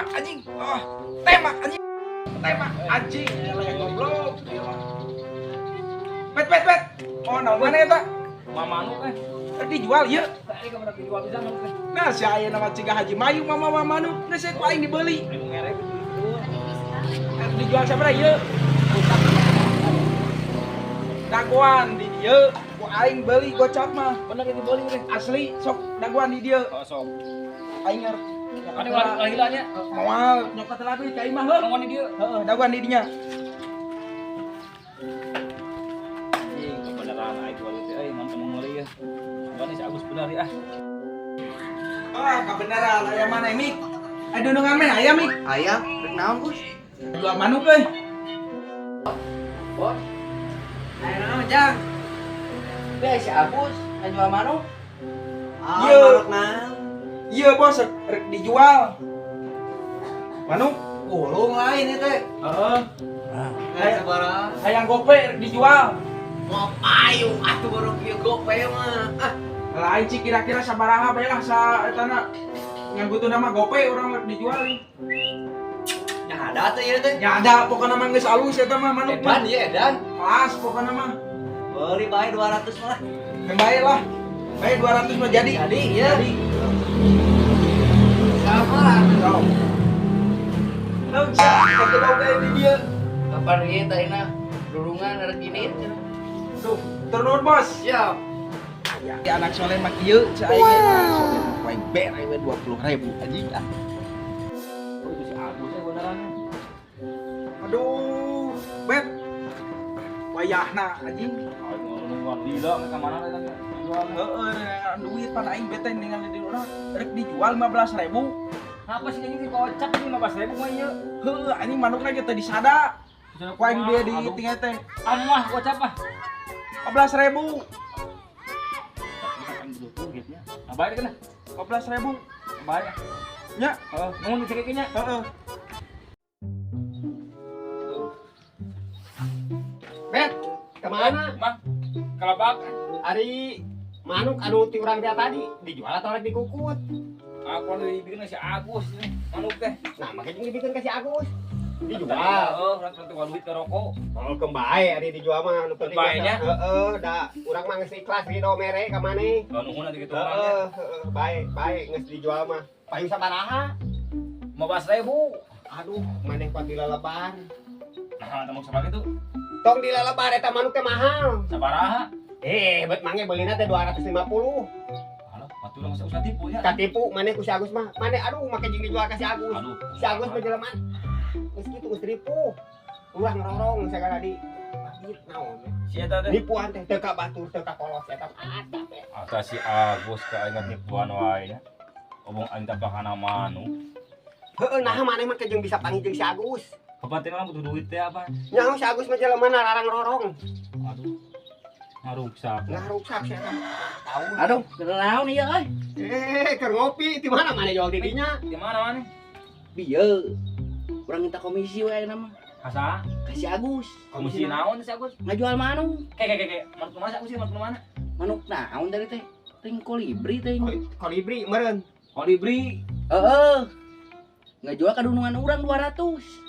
tembak anjing. Oh, tembak anjing. Tembak anjing. Lagi goblok. Bet. Oh, mana eta? Mamanu teh. Dijual ieu. Tadi ka mendak dijual pisan teh. Nah, si aya nama Cigah Haji Mayu mama manu. Nah, saya ku aing dibeli. Anu ngerek gitu. Dijual sabaraha ieu? Dagoan di dieu. Ku aing beli gocap mah. Bener itu beli teh. Asli sok dagoan di dieu. Oh, sok. Aing ngar. Ane lahilanya. Moal nyokot telabi ka imah heuh. Ngomong di dieu. Heeh, dagoan di dinya. Anjing, kebenaran ai jual teh euy, mun anu meuli ya. Soalnya si Agus bener ya. Ah, kebenaran aya mana Mik? Aya dundungan meh aya Mik. Aya, rek naon, Gus? Jual manuk euy. Bos. Aya naon, Jang? Teh si Agus ngajual manuk. Iya. Manuk naon? Iya, Bos, rek dijual. Manuk? Gulung lain itu teh. Heeh. Kayak sabaraha? Hayang gope rek dijual. Ngopayu atuh baru kieu gope mah. Ah, Lain sih kira-kira sabaraha bae lah sa etana nganggutu nama gope urang rek dijual. nya ada teh ieu teh. Ya ada pokona mah geus alus eta mah manuk mah. Edan ieu edan. Pas pokona mah. Beli bae 200 mah. Bae lah. Bae 200 mah jadi. Jadi, iya. Jadi. Sama. Tau. Naon sih? Kagak bae di dia. Kapan ieu teh na? Durungan rek ini. Tuh, turun bos. Siap. Ya anak soleh mah kieu cai ge. Wae bere we 20.000 anjing ah. Oh, itu si Agus ya beneran. Aduh, bet. Wayahna anjing. Ai ngomong lila ka mana teh jual. Heeh, duit pan aing bete ningali di urang rek dijual 15.000. Apa sih ini kocak ini 15.000 mah ieu. Heuh, anjing manukna ge teu disada. Ku aing dia di tinggal teh Amah kocak mah. 15.000. Nah, bayar kan? 15.000. Bayar. Nya, Oh, ngomong dicekeknya. heeh. Bet, kemana? Mah, kalabak. Ari manuk anu ti urang teh tadi dijual atau rek dikukut? Aku anu dibikin si Agus ini, manuk teh. Nah, makanya dibikin ke si Agus. Dijual. Oh, urang teh duit ke rokok. Oh, kembae ari dijual mah anu penting. Kembaenya? Heeh, da urang mah geus ikhlas ridho mere ka maneh. Kalau nuhun nanti gitu orangnya. Heeh, bae geus dijual mah. Payu sabaraha? 15.000. Aduh, maneh kuat dilalebar. Nah, temu sama gitu. Tong dilalebar eta manuk teh mahal. Sabaraha? Bet mangge beulina teh 250. Halo, batu masih usah tipu ya. Katipu maneh ku si Agus mah. Maneh aduh make jeung dijual ka si Agus. Aduh. Si Agus menjelema geus kitu geus ripuh. Ulah ngerorong sagala di pagit naon. Si eta teh. Nipuan teh teu ka batur teu ka kolos eta ada teh. Ata si Agus ka ingat tipuan wae nya. Omong aing tapakana manu. Heeh, nah maneh mah jeung bisa panggil jeung si Agus. Kepentingan butuh duit teh apa? Nyaho si Agus mah jelema larang ngerorong. Aduh. Ngaruksak. Nah rusak si eta. Tahu. Aduh, kenaon ieu euy? Keur ngopi di mana maneh jual di dinya? Di mana mana? Bieu. Urang minta komisi we ayeuna mah. Asa? Ka si Agus. Komisi naon si Agus? Ngajual manuk. Kayak. Manuk mana si Agus sih? Manuk mana? Manuk naon tadi teh? Ting kolibri teh. Kolibri meureun. Kolibri. Heeh. Ngajual ka dundungan urang 200.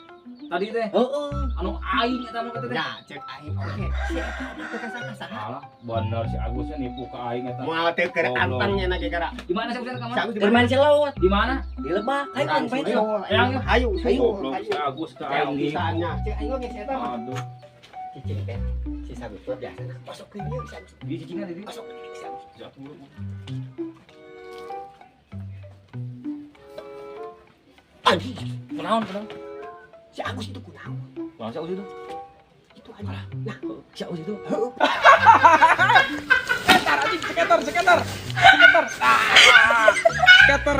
Tadi teh. Heeh. Anu aing eta anu kata teh. Ya, cek aing oke. Si eta teu kasa-kasa. Alah, bener si Agusnya nipu ka aing eta. Moal teu keur antangnya na ge gara. Di mana si Agus ka Si mana? Agus Keur main celot. Di mana? Di lebak. Ayo kan main Ayo, celot. ayo, ayo. Goblok si Agus ka aing nipu. Bisanya. Cek aing ge si eta mah. Aduh. Cicing teh. Si Agus mah biasa masuk ke dia si Agus. Di cicingna di. Masuk ke dia si Agus. Jatuh. Anjing, Kenaon? si Agus itu kunaon? Bang si Agus itu. Itu aja. Nah, Si Agus itu. Seketar anjing, seketar. Seketar.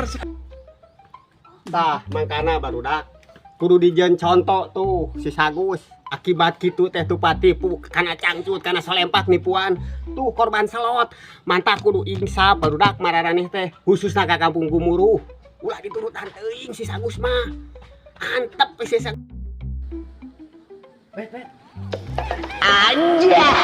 tah mangkana barudak. Kudu dijen contoh tuh si Sagus. Akibat gitu teh tuh patipu kana cangcut kana solempak nipuan tuh korban selot mantap kudu insaf barudak mararaneh teh khususna ka kampung Gumuruh ulah diturutan teuing si Sagus mah antep si Sagus. Bet. Anjay.